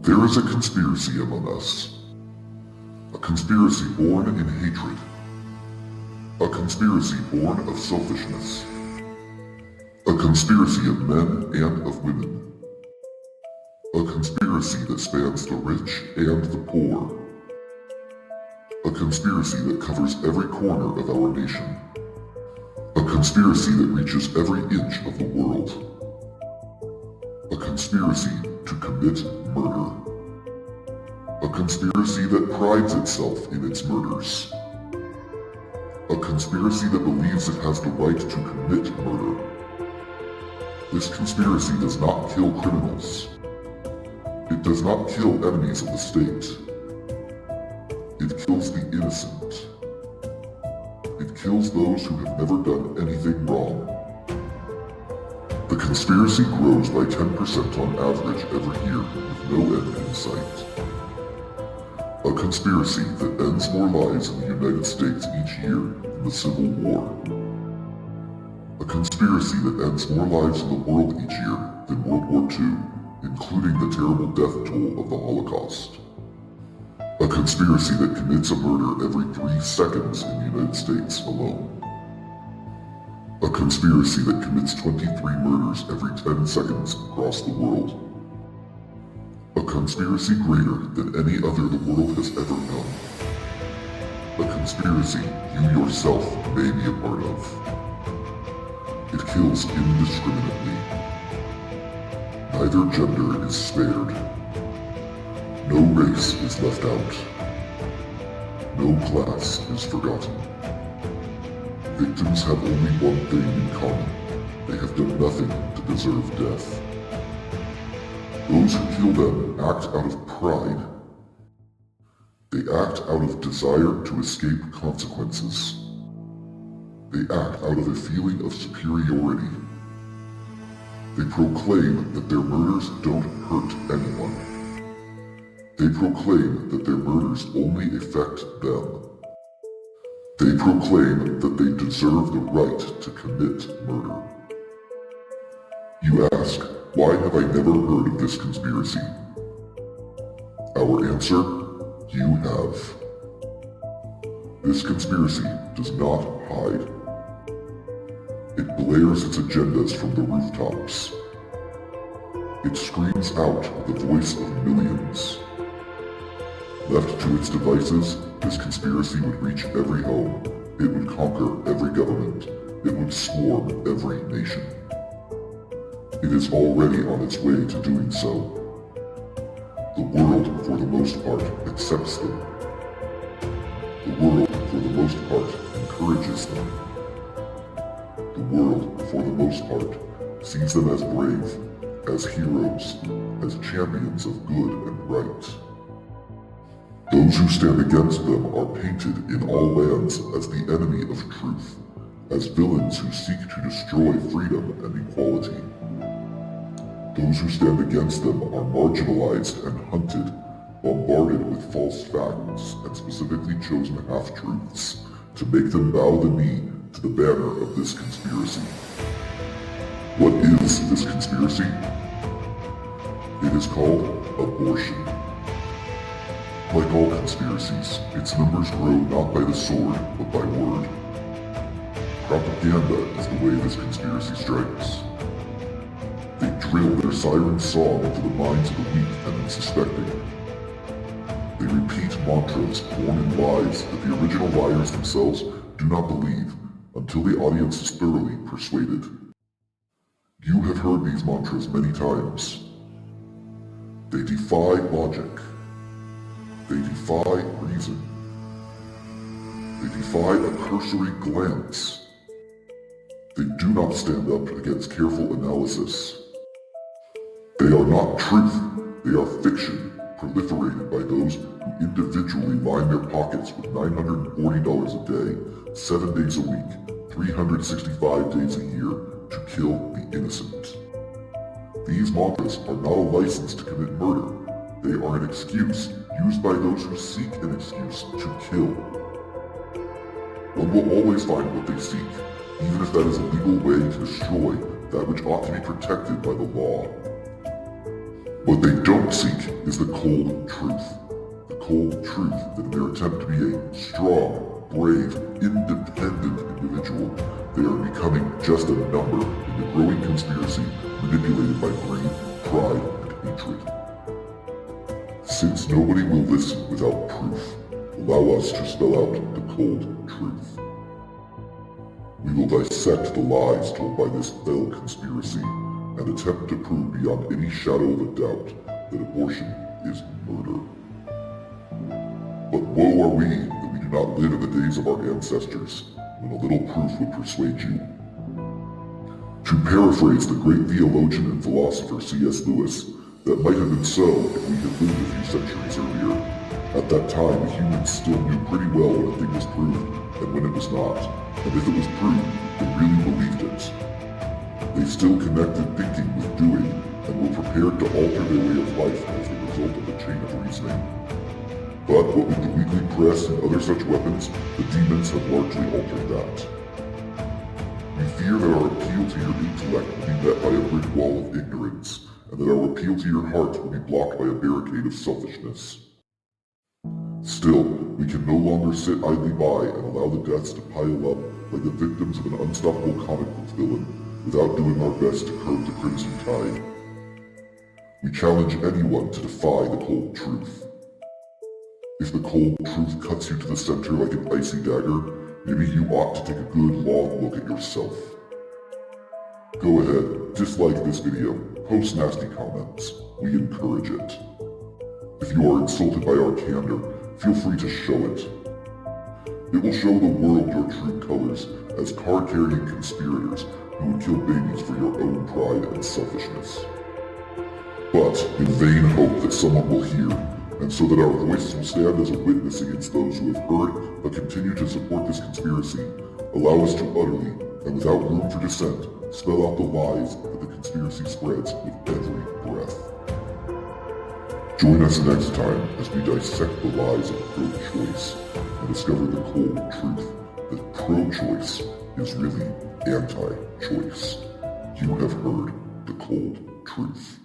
There is a conspiracy among us. A conspiracy born in hatred. A conspiracy born of selfishness. A conspiracy of men and of women. A conspiracy that spans the rich and the poor. A conspiracy that covers every corner of our nation. A conspiracy that reaches every inch of the world. A conspiracy to commit murder. A conspiracy that prides itself in its murders. A conspiracy that believes it has the right to commit murder. This conspiracy does not kill criminals. It does not kill enemies of the state. It kills the innocent. It kills those who have never done anything wrong. The conspiracy grows by 10% on average every year with no end in sight. A conspiracy that ends more lives in the United States each year than the Civil War. A conspiracy that ends more lives in the world each year than World War II, including the terrible death toll of the Holocaust. A conspiracy that commits a murder every 3 seconds in the United States alone. A conspiracy that commits 23 murders every 10 seconds across the world. A conspiracy greater than any other the world has ever known. A conspiracy you yourself may be a part of. It kills indiscriminately. Neither gender is spared. No race is left out. No class is forgotten. Victims have only one thing in common. They have done nothing to deserve death. Those who kill them act out of pride. They act out of desire to escape consequences. They act out of a feeling of superiority. They proclaim that their murders don't hurt anyone. They proclaim that their murders only affect them. They proclaim that they deserve the right to commit murder. You ask, why have I never heard of this conspiracy? Our answer, you have. This conspiracy does not hide. It blares its agendas from the rooftops. It screams out the voice of millions. Left to its devices, this conspiracy would reach every home. It would conquer every government. It would swarm every nation. It is already on its way to doing so. The world, for the most part, accepts them. The world, for the most part, encourages them. The world, for the most part, sees them as brave, as heroes, as champions of good and right. Those who stand against them are painted in all lands as the enemy of truth, as villains who seek to destroy freedom and equality. Those who stand against them are marginalized and hunted, bombarded with false facts and specifically chosen half-truths to make them bow the knee to the banner of this conspiracy. What is this conspiracy? It is called abortion. Like all conspiracies, its numbers grow not by the sword, but by word. Propaganda is the way this conspiracy strikes. They drill their siren song into the minds of the weak and unsuspecting. They repeat mantras born in lies that the original liars themselves do not believe until the audience is thoroughly persuaded. You have heard these mantras many times. They defy logic. They defy reason. They defy a cursory glance. They do not stand up against careful analysis. They are not truth, they are fiction, proliferated by those who individually line their pockets with $940 a day, 7 days a week, 365 days a year, to kill the innocent. These mantras are not a license to commit murder. They are an excuse used by those who seek an excuse to kill. One will always find what they seek, even if that is a legal way to destroy that which ought to be protected by the law. What they don't seek is the cold truth. The cold truth that in their attempt to be a strong, brave, independent individual, they are becoming just a number in the growing conspiracy manipulated by greed, pride, and hatred. Since nobody will listen without proof, allow us to spell out the cold truth. We will dissect the lies told by this fell conspiracy and attempt to prove beyond any shadow of a doubt that abortion is murder. But woe are we that we do not live in the days of our ancestors, when a little proof would persuade you. To paraphrase the great theologian and philosopher C.S. Lewis, that might have been so if we had lived a few centuries earlier. At that time, humans still knew pretty well when a thing was proved and when it was not, and if it was proved, they really believed it. They still connected thinking with doing, and were prepared to alter their way of life as the result of a chain of reasoning. But what with the weekly press and other such weapons, the demons have largely altered that. We fear that our appeal to your intellect will be met by a brick wall of ignorance, and that our appeal to your heart will be blocked by a barricade of selfishness. Still, we can no longer sit idly by and allow the deaths to pile up like the victims of an unstoppable comic book villain without doing our best to curb the crimson tide. We challenge anyone to defy the cold truth. If the cold truth cuts you to the center like an icy dagger, maybe you ought to take a good long look at yourself. Go ahead, dislike this video, post nasty comments. We encourage it. If you are insulted by our candor, feel free to show it. It will show the world your true colors as card-carrying conspirators who would kill babies for your own pride and selfishness. But in vain hope that someone will hear, and so that our voices will stand as a witness against those who have heard but continue to support this conspiracy, allow us to utterly, and without room for dissent, spell out the lies that the conspiracy spreads with every breath. Join us next time as we dissect the lies of pro-choice and discover the cold truth that pro-choice is really anti-choice. You have heard the cold truth.